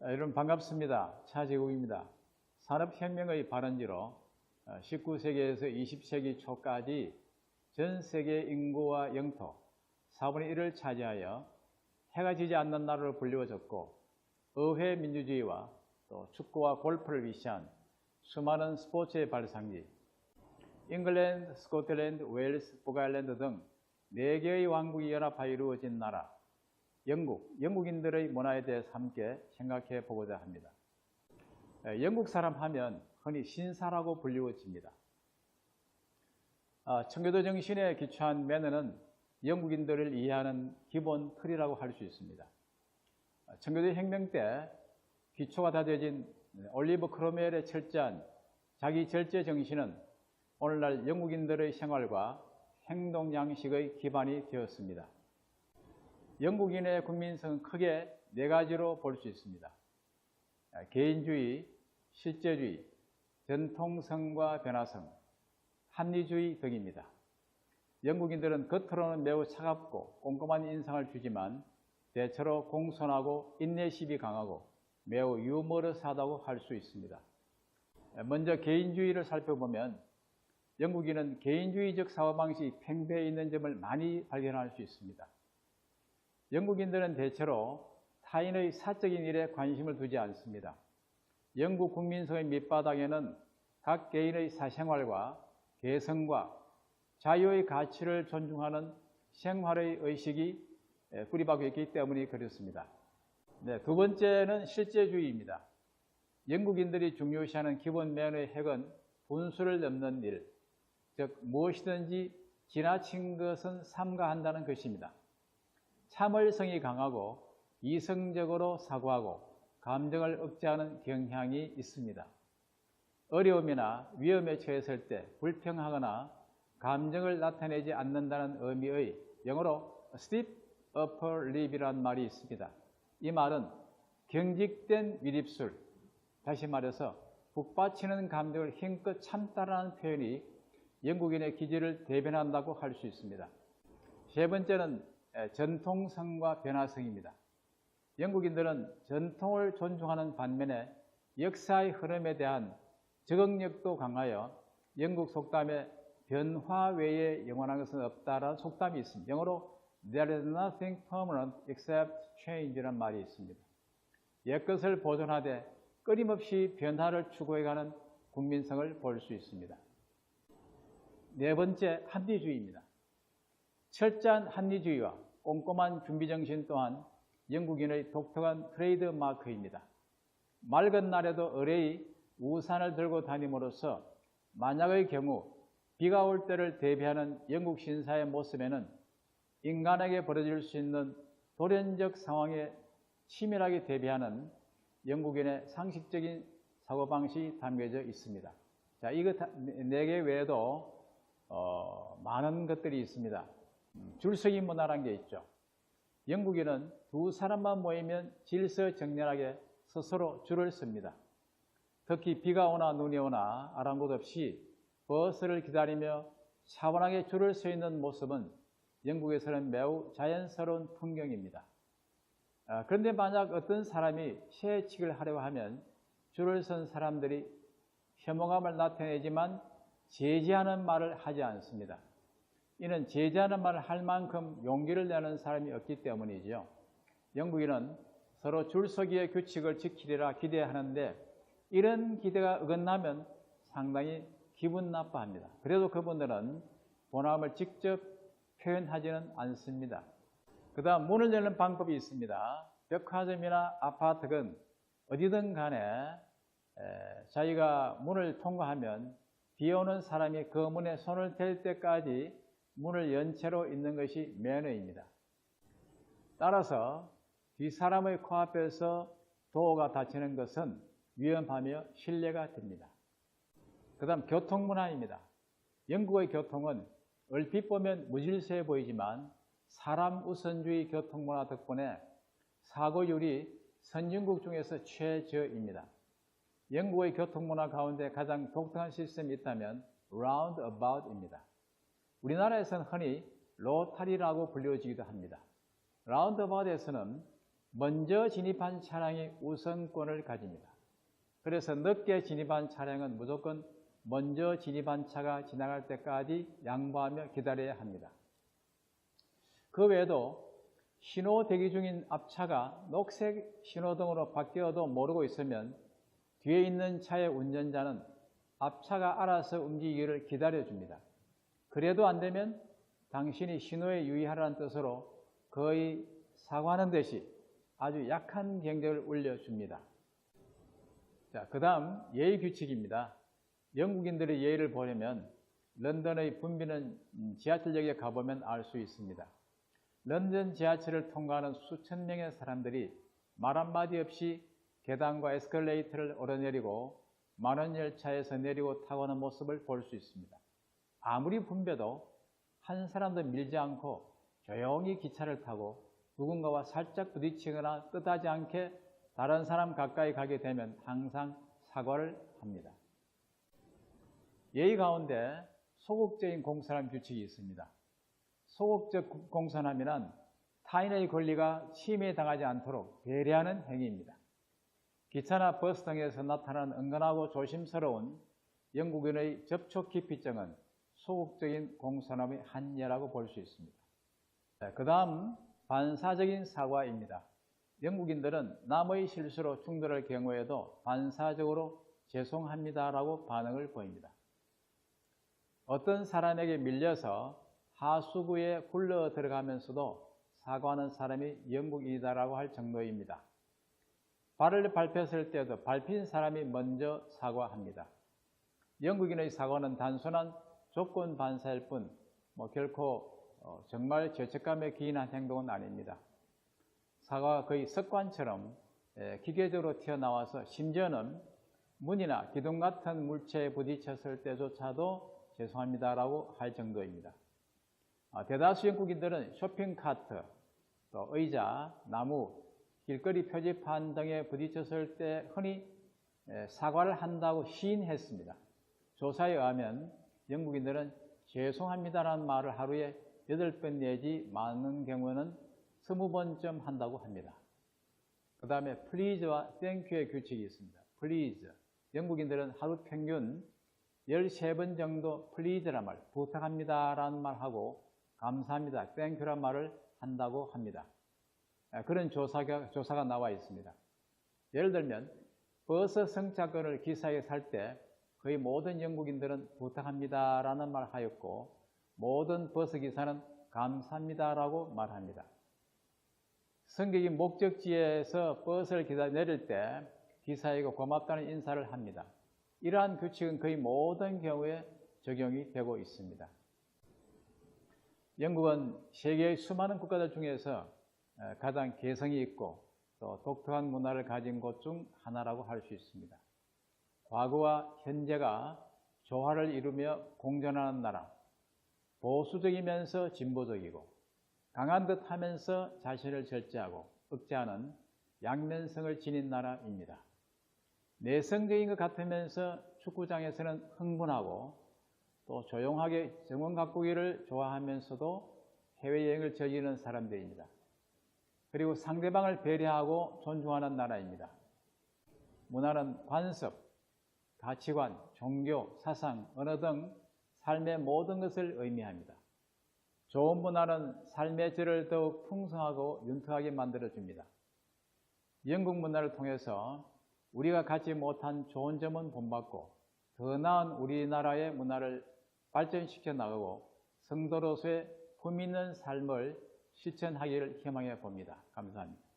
여러분 반갑습니다. 차제국입니다. 산업혁명의 발원지로 19세기에서 20세기 초까지 전 세계 인구와 영토 4분의 1을 차지하여 해가 지지 않는 나라로 불리워졌고, 의회 민주주의와 또 축구와 골프를 위시한 수많은 스포츠의 발상지, 잉글랜드, 스코틀랜드, 웨일스, 북아일랜드 등 4개의 왕국이 연합하여 이루어진 나라, 영국인들의 문화에 대해서 함께 생각해 보고자 합니다. 영국 사람 하면 흔히 신사라고 불리워집니다. 청교도 정신에 기초한 매너는 영국인들을 이해하는 기본 틀이라고 할 수 있습니다. 청교도 혁명 때 기초가 다져진 올리버 크롬웰의 철저한 자기 절제 정신은 오늘날 영국인들의 생활과 행동 양식의 기반이 되었습니다. 영국인의 국민성은 크게 4가지로 볼 수 있습니다. 개인주의, 실제주의, 전통성과 변화성, 합리주의 등입니다. 영국인들은 겉으로는 매우 차갑고 꼼꼼한 인상을 주지만 대체로 공손하고 인내심이 강하고 매우 유머러스하다고 할 수 있습니다. 먼저 개인주의를 살펴보면 영국인은 개인주의적 사고방식이 팽배해 있는 점을 많이 발견할 수 있습니다. 영국인들은 대체로 타인의 사적인 일에 관심을 두지 않습니다. 영국 국민성의 밑바닥에는 각 개인의 사생활과 개성과 자유의 가치를 존중하는 생활의 의식이 뿌리박혀 있기 때문이 그렇습니다. 두 번째는 실제주의입니다. 영국인들이 중요시하는 기본 매너의 핵은 분수를 넘는 일, 즉 무엇이든지 지나친 것은 삼가한다는 것입니다. 참을성이 강하고 이성적으로 사고하고 감정을 억제하는 경향이 있습니다. 어려움이나 위험에 처했을 때 불평하거나 감정을 나타내지 않는다는 의미의 영어로 stiff upper lip이라는 말이 있습니다. 이 말은 경직된 윗입술, 다시 말해서 북받치는 감정을 힘껏 참다라는 표현이 영국인의 기질을 대변한다고 할 수 있습니다. 세 번째는 전통성과 변화성입니다. 영국인들은 전통을 존중하는 반면에 역사의 흐름에 대한 적응력도 강하여 영국 속담에 변화 외에 영원한 것은 없다라는 속담이 있습니다. 영어로 There is nothing permanent except change라는 말이 있습니다. 옛것을 보존하되 끊임없이 변화를 추구해가는 국민성을 볼 수 있습니다. 네 번째, 합리주의입니다. 철저한 합리주의와 꼼꼼한 준비정신 또한 영국인의 독특한 트레이드 마크입니다. 맑은 날에도 의뢰의 우산을 들고 다님으로써 만약의 경우 비가 올 때를 대비하는 영국 신사의 모습에는 인간에게 벌어질 수 있는 돌연적 상황에 치밀하게 대비하는 영국인의 상식적인 사고방식이 담겨져 있습니다. 자, 이것 4개 외에도 많은 것들이 있습니다. 줄서기 문화라는 게 있죠. 영국인은 2사람만 모이면 질서정연하게 스스로 줄을 섭니다. 특히 비가 오나 눈이 오나 아랑곳 없이 버스를 기다리며 차분하게 줄을 서 있는 모습은 영국에서는 매우 자연스러운 풍경입니다. 그런데 만약 어떤 사람이 채찍을 하려고 하면 줄을 선 사람들이 혐오감을 나타내지만 제지하는 말을 하지 않습니다. 이는 제지하는 말을 할 만큼 용기를 내는 사람이 없기 때문이죠. 영국인은 서로 줄서기의 규칙을 지키리라 기대하는데 이런 기대가 어긋나면 상당히 기분 나빠합니다. 그래도 그분들은 본함을 직접 표현하지는 않습니다. 그 다음 문을 여는 방법이 있습니다. 백화점이나 아파트건 어디든 간에 자기가 문을 통과하면 비오는 사람이 그 문에 손을 댈 때까지 문을 연 채로 있는 것이 매너입니다. 따라서 뒷사람의 코앞에서 도어가 닫히는 것은 위험하며 신뢰가 됩니다. 그 다음 교통문화입니다. 영국의 교통은 얼핏 보면 무질서해 보이지만 사람 우선주의 교통문화 덕분에 사고율이 선진국 중에서 최저입니다. 영국의 교통문화 가운데 가장 독특한 시스템이 있다면 라운드어바웃입니다. 우리나라에서는 흔히 로타리라고 불려지기도 합니다. 라운드어바웃에서는 먼저 진입한 차량이 우선권을 가집니다. 그래서 늦게 진입한 차량은 무조건 먼저 진입한 차가 지나갈 때까지 양보하며 기다려야 합니다. 그 외에도 신호 대기 중인 앞차가 녹색 신호등으로 바뀌어도 모르고 있으면 뒤에 있는 차의 운전자는 앞차가 알아서 움직이기를 기다려줍니다. 그래도 안 되면 당신이 신호에 유의하라는 뜻으로 거의 사과하는 듯이 아주 약한 경적을 울려줍니다. 자, 그 다음 예의 규칙입니다. 영국인들의 예의를 보려면 런던의 붐비는 지하철역에 가보면 알 수 있습니다. 런던 지하철을 통과하는 수천 명의 사람들이 말 한마디 없이 계단과 에스컬레이터를 오르내리고 만원 열차에서 내리고 타고는 모습을 볼 수 있습니다. 아무리 붐벼도 한 사람도 밀지 않고 조용히 기차를 타고 누군가와 살짝 부딪히거나 뜻하지 않게 다른 사람 가까이 가게 되면 항상 사과를 합니다. 예의 가운데 소극적인 공손함 규칙이 있습니다. 소극적 공손함이란 타인의 권리가 침해당하지 않도록 배려하는 행위입니다. 기차나 버스 등에서 나타나는 은근하고 조심스러운 영국인의 접촉 기피증은 소극적인 공손함의 한 예라고 볼 수 있습니다. 그 다음 반사적인 사과입니다. 영국인들은 남의 실수로 충돌할 경우에도 반사적으로 죄송합니다라고 반응을 보입니다. 어떤 사람에게 밀려서 하수구에 굴러 들어가면서도 사과하는 사람이 영국인이다라고 할 정도입니다. 발을 밟혔을 때도 밟힌 사람이 먼저 사과합니다. 영국인의 사과는 단순한 조건 반사일 뿐 결코 정말 죄책감에 기인한 행동은 아닙니다. 사과가 거의 습관처럼 기계적으로 튀어나와서 심지어는 문이나 기둥 같은 물체에 부딪혔을 때조차도 죄송합니다라고 할 정도입니다. 대다수 영국인들은 쇼핑카트, 또 의자, 나무, 길거리 표지판 등에 부딪혔을 때 흔히 사과를 한다고 시인했습니다. 조사에 의하면 영국인들은 죄송합니다라는 말을 하루에 8번 내지 많은 경우는 20번쯤 한다고 합니다. 그 다음에 please와 thank유의 규칙이 있습니다. please, 영국인들은 하루 평균 13번 정도 please란 말, 부탁합니다라는 말 하고 감사합니다, thank유란 말을 한다고 합니다. 그런 조사가 나와 있습니다. 예를 들면 버스 승차권을 기사에게 살 때 거의 모든 영국인들은 부탁합니다라는 말을 하였고 모든 버스 기사는 감사합니다라고 말합니다. 승객이 목적지에서 버스를 내릴 때 기사에게 고맙다는 인사를 합니다. 이러한 규칙은 거의 모든 경우에 적용이 되고 있습니다. 영국은 세계의 수많은 국가들 중에서 가장 개성이 있고 또 독특한 문화를 가진 곳 중 하나라고 할 수 있습니다. 과거와 현재가 조화를 이루며 공존하는 나라, 보수적이면서 진보적이고 강한 듯 하면서 자신을 절제하고 억제하는 양면성을 지닌 나라입니다. 내성적인 것 같으면서 축구장에서는 흥분하고 또 조용하게 정원 가꾸기를 좋아하면서도 해외여행을 즐기는 사람들입니다. 그리고 상대방을 배려하고 존중하는 나라입니다. 문화는 관습, 가치관, 종교, 사상, 언어 등 삶의 모든 것을 의미합니다. 좋은 문화는 삶의 질을 더욱 풍성하고 윤택하게 만들어줍니다. 영국 문화를 통해서 우리가 갖지 못한 좋은 점은 본받고 더 나은 우리나라의 문화를 발전시켜 나가고 성도로서의 품있는 삶을 실천하기를 희망해 봅니다. 감사합니다.